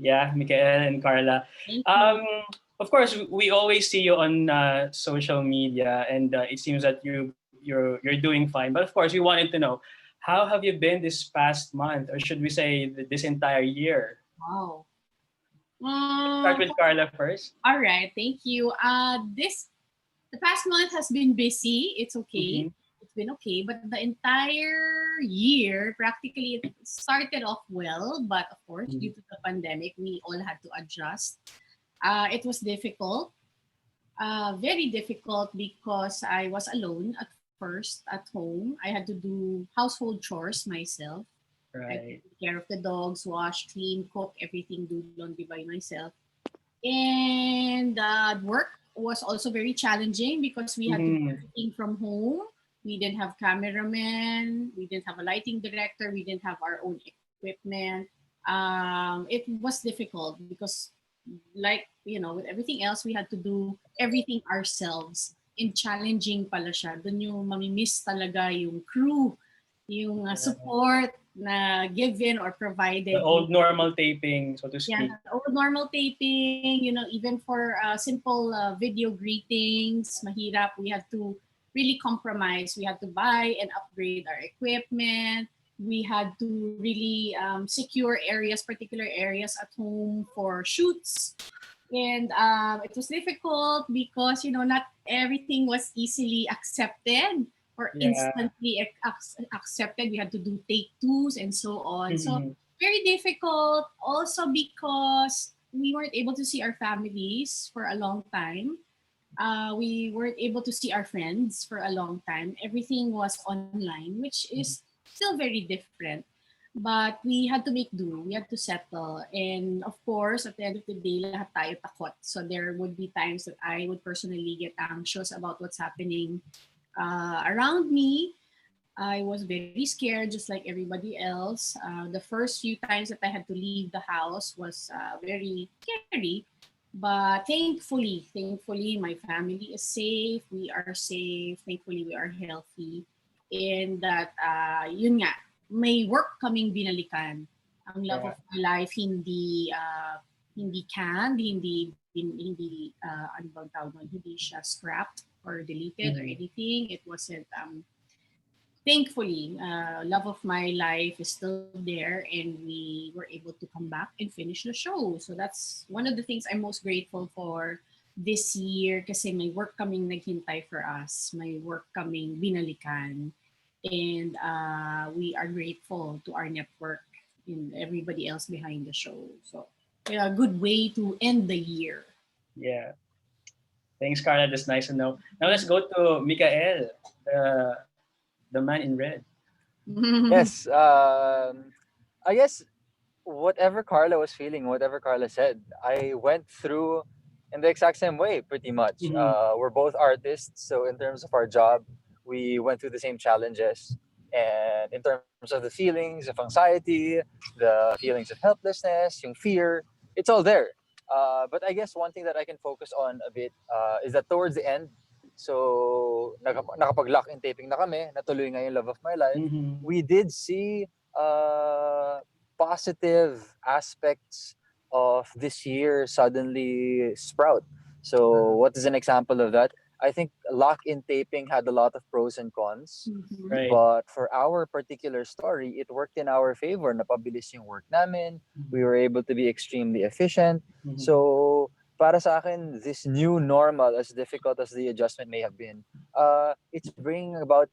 Yeah, Mikael and Carla. Thank you. Um, of course, we always see you on social media, and it seems that you're doing fine. But of course, we wanted to know how have you been this past month, or should we say this entire year? Wow. Start Um, with Carla first. all right, thank you. This the past month has been busy. It's okay. Mm-hmm. It's been okay, but the entire year practically it started off well, but of course, due to the pandemic, we all had to adjust. It was difficult, very difficult because I was alone at first at home. I had to do household chores myself. I had to Right. take care of the dogs, wash, clean, cook, everything, do laundry by myself. And work was also very challenging because we had to do Mm-hmm. everything from home. We didn't have cameramen, we didn't have a lighting director, we didn't have our own equipment. It was difficult because, like, with everything else, we had to do everything ourselves. And challenging pala siya. Doon yung mamimiss talaga yung crew, yung Yeah. support na given or The provided. old normal taping, so to Yeah, speak. the old normal taping, even for simple video greetings, mahirap. We had to really compromise. We had to buy and upgrade our equipment. We had to really secure areas, particular areas at home for shoots. And it was difficult because, not everything was easily accepted or Yeah. instantly accepted. We had to do take twos and so on. So Mm-hmm. very difficult also because we weren't able to see our families for a long time. We weren't able to see our friends for a long time. Everything was online, which is still very different. But we had to make do. We had to settle. And of course, at the end of the day, lahat tayo takot. So there would be times that I would personally get anxious about what's happening around me. I was very scared, just like everybody else. The first few times that I had to leave the house was very scary. But thankfully, my family is safe. We are safe. Thankfully, we are healthy. And that, yun nga, may work kaming binalikan. Ang love Yeah. of my life, hindi canned, hindi ano bang tawag nun? Hindi siya scrapped or deleted or Mm-hmm. anything. It wasn't thankfully, love of my life is still there, and we were able to come back and finish the show. So that's one of the things I'm most grateful for this year kasi may work kaming naghintay for us, may work kaming binalikan, and we are grateful to our network and everybody else behind the show. So yeah, a good way to end the year. Yeah. Thanks, Carla. That's nice to know. Now let's go to Mikael, the man in red. Yes. I guess whatever Carla was feeling, whatever Carla said, I went through in the exact same way, pretty much. Mm-hmm. We're both artists, so in terms of our job, we went through the same challenges. And in terms of the feelings of anxiety, the feelings of helplessness, yung fear, it's all there. But I guess one thing that I can focus on a bit is that towards the end, so nakapag-lock in taping na kami, natuloy nga yung Love of My Life, Mm-hmm. we did see positive aspects of this year suddenly sprout. So, what is an example of that? I think lock in taping had a lot of pros and cons. Mhm. Right. But for our particular story, it worked in our favor. Napabilis yung work namin. We Mm-hmm. were able to be extremely efficient. Mm-hmm. So, para sa akin, this new normal, as difficult as the adjustment may have been, it's bringing about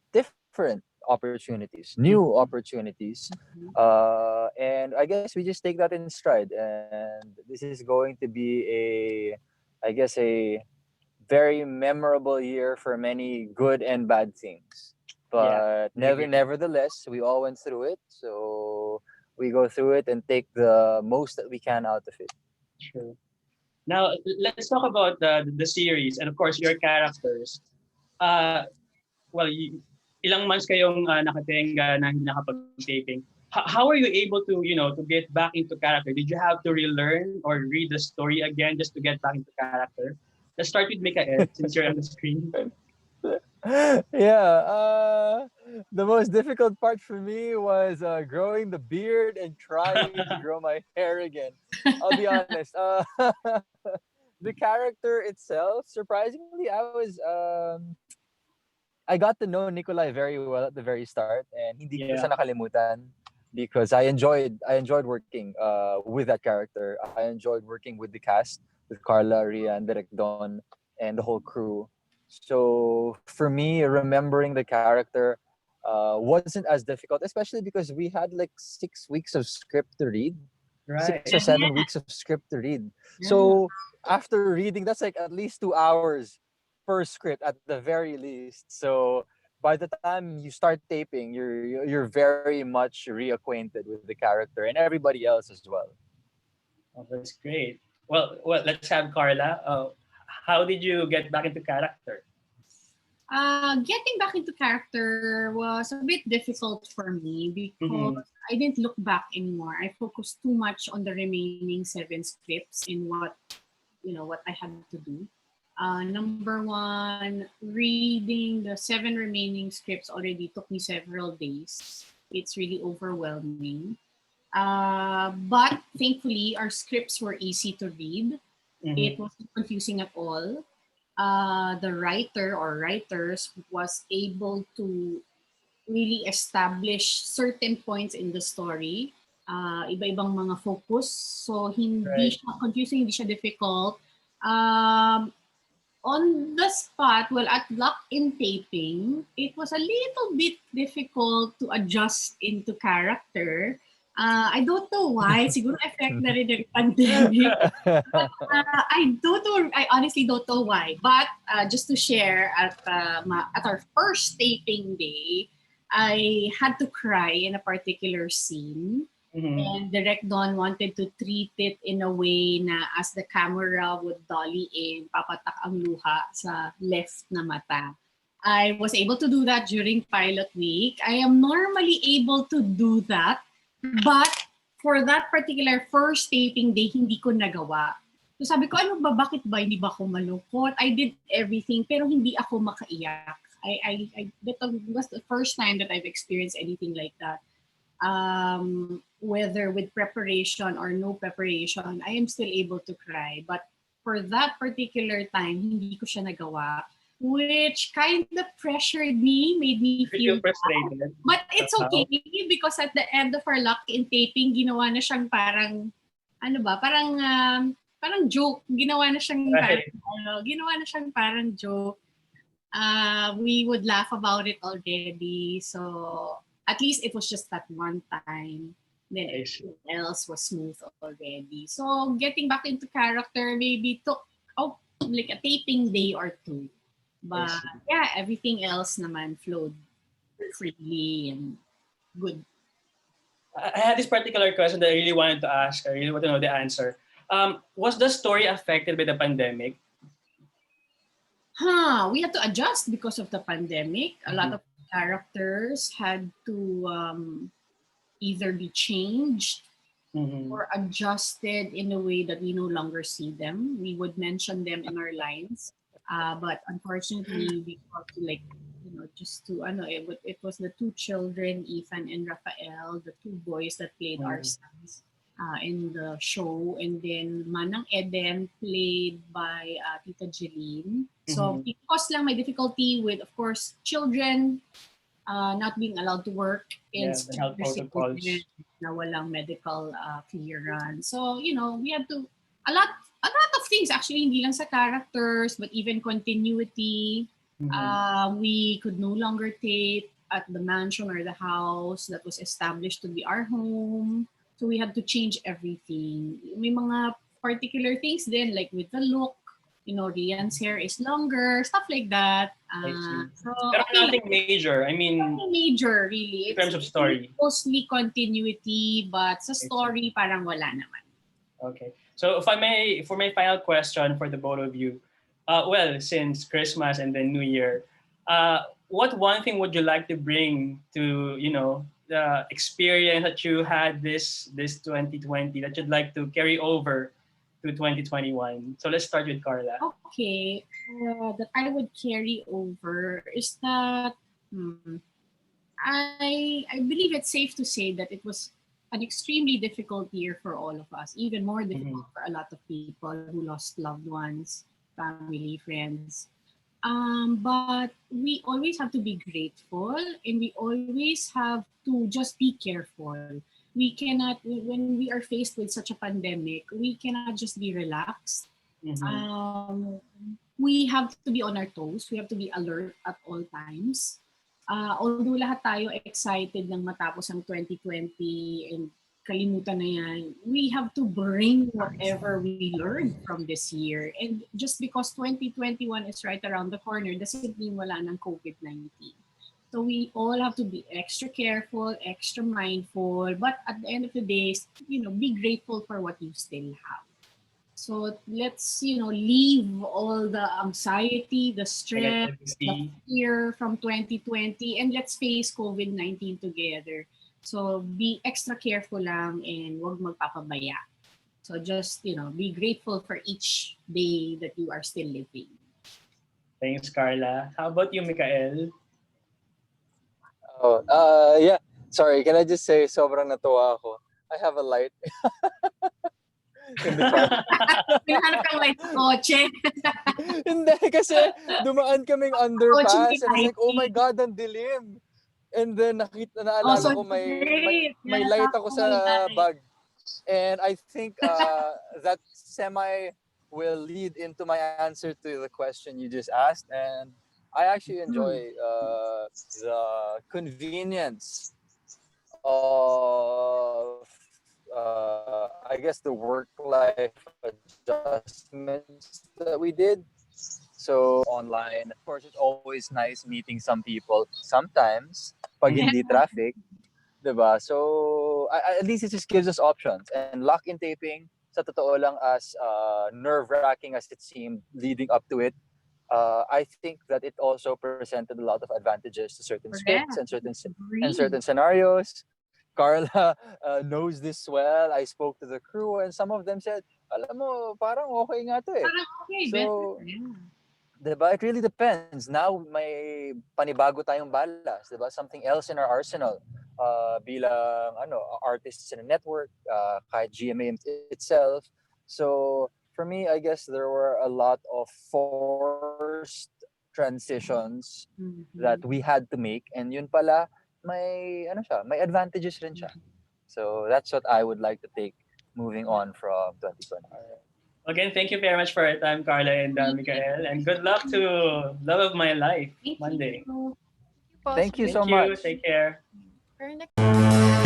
different opportunities, new opportunities. And I guess we just take that in stride. And this is going to be I guess, a very memorable year for many good and bad things. Yeah, But I agree. nevertheless, we all went through it. So we go through it and take the most that we can out of it. True. Now let's talk about the series and of course your characters. Uh, well, ilang months kayong nakatenga na hindi nakapag-taping. How are you able to, to get back into character? Did you have to relearn or read the story again just to get back into character? Let's start with Mikael since you're on the screen. Yeah, the most difficult part for me was growing the beard and trying to grow my hair again. I'll be honest. The character itself, surprisingly, I got to know Nikolai very well at the very start, and hindi ko Yeah. siya nakalimutan because I enjoyed working with that character. I enjoyed working with the cast, with Carla, Ria, and Direk Don, and the whole crew. So for me, remembering the character wasn't as difficult, especially because we had like 6 weeks of script to read, six Right. or 7 weeks of script to read. Yeah. So after reading, that's like at least 2 hours per script at the very least. So by the time you start taping, you're very much reacquainted with the character and everybody else as well. Oh, that's great. Well, let's have Carla. How did you get back into character? Getting back into character was a bit difficult for me because Mm-hmm. I didn't look back anymore. I focused too much on the remaining 7 scripts in what I had to do. Number one, reading the 7 remaining scripts already took me several days. It's really overwhelming. But thankfully, our scripts were easy to read. It Mm-hmm. wasn't confusing at all. The writer or writers was able to really establish certain points in the story. Iba-ibang mga focus. So, hindi Right. siya confusing, hindi siya difficult. Um, on the spot, well, at lock-in taping, it was a little bit difficult to adjust into character. I don't know why. Siguro effect na rin ng pandemic. But I don't know. I honestly don't know why. But just to share, at our first taping day, I had to cry in a particular scene. Mm-hmm. And Direct Don wanted to treat it in a way na as the camera would dolly in, papatak ang luha sa left na mata. I was able to do that during pilot week. I am normally able to do that, but for that particular first taping day, hindi ko nagawa. So sabi ko, ano ba, bakit ba, hindi ba ako malungkot? I did everything, pero hindi ako makaiyak. That was the first time that I've experienced anything like that. Whether with preparation or no preparation, I am still able to cry. But for that particular time, hindi ko siya nagawa, which kind of pressured me, made me You feel feel bad. frustrated But it's okay somehow. because at the end of our lock-in taping, ginawa na siyang parang, ano ba, parang joke. Right. Ginawa na siyang parang joke. We would laugh about it already. So at least it was just that one time. Then I see. everything else was smooth already. So getting back into character maybe took like a taping day or two. I But see. yeah, everything else naman flowed freely and good. I had this particular question that I really wanted to ask. I really want to know the answer. Was the story affected by the pandemic? We had to adjust because of the pandemic. A lot Mhm. of characters had to either be changed Mhm. or adjusted in a way that we no longer see them. We would mention them in our lines, but unfortunately, we got to just to it was the two children, Ethan and Raphael, the two boys that played our Mhm. sons in the show, and then Manang Eden played by Tita Jeline. So Mhm. because lang may difficulty with, of course, children not being allowed to work in Yeah, the health senior citizen protocols. na walang medical clearance. So, we had to, a lot of things actually, hindi lang sa characters, but even continuity. Mhm. We could no longer tape at the mansion or the house that was established to be our home. So we had to change everything. May mga particular things then, like with the look, Rian's hair is longer, stuff like that. I see. So, Pero okay lang. nothing major. I mean, Nothing major, really. in It's terms of story. mostly continuity, but sa I see. story, parang wala naman. Okay. So if I may, for my final question for the both of you, well, since Christmas and then New Year, what one thing would you like to bring to the experience that you had this 2020 that you'd like to carry over to 2021? So let's start with Carla. Okay, that I would carry over is that I believe it's safe to say that it was an extremely difficult year for all of us, even more difficult for a lot of people who lost loved ones, family, friends. But we always have to be grateful, and we always have to just be careful. We cannot, when we are faced with such a pandemic, we cannot just be relaxed. Mhm. We have to be on our toes. We have to be alert at all times. Although lahat tayo excited nang matapos ang 2020 and kalimutan na yan, we have to bring whatever we learned from this year. And just because 2021 is right around the corner doesn't mean wala ng COVID-19. So we all have to be extra careful, extra mindful, but at the end of the day, be grateful for what you still have. So let's, leave all the anxiety, the stress, the Negativity. fear from 2020, and let's face COVID-19 together. So be extra careful lang and wag magpapabaya. So just, be grateful for each day that you are still living. Thanks, Carla. How about you, Mikael? Oh, yeah. Sorry, can I just say, sobrang natuwa ako. I have a light in the car. Pinahanap kang light sa kotse. Hindi, kasi dumaan kaming underpass and I was like, oh my God, ang dilim. And then naalala So ko may Yeah, light ako sa light. bag. And I think that semi will lead into my answer to the question you just asked. And I actually enjoy the convenience of, I guess, the work-life adjustments that we did. So online, of course, it's always nice meeting some people. Sometimes, pag hindi traffic, diba? So, at least it just gives us options. And lock-in taping, sa totoo lang, as nerve-wracking as it seemed leading up to it, I think that it also presented a lot of advantages to certain scripts and certain scenarios. Carla knows this well. I spoke to the crew and some of them said, alam mo, parang okay nga to eh. Parang okay, So, better. diba? It really depends. Now, may panibago tayong balas, diba? Something else in our arsenal. Bilang artists in a network, kahit GMA itself. So, for me, I guess there were a lot of forced transitions that we had to make, and yun pala, may advantages rin siya. So, that's what I would like to take moving on from 2020. Again, thank you very much for your time, Carla and Mikael. And good luck to Love of My Life Thank Monday. you. Thank you so Thank you. much. Take care. For next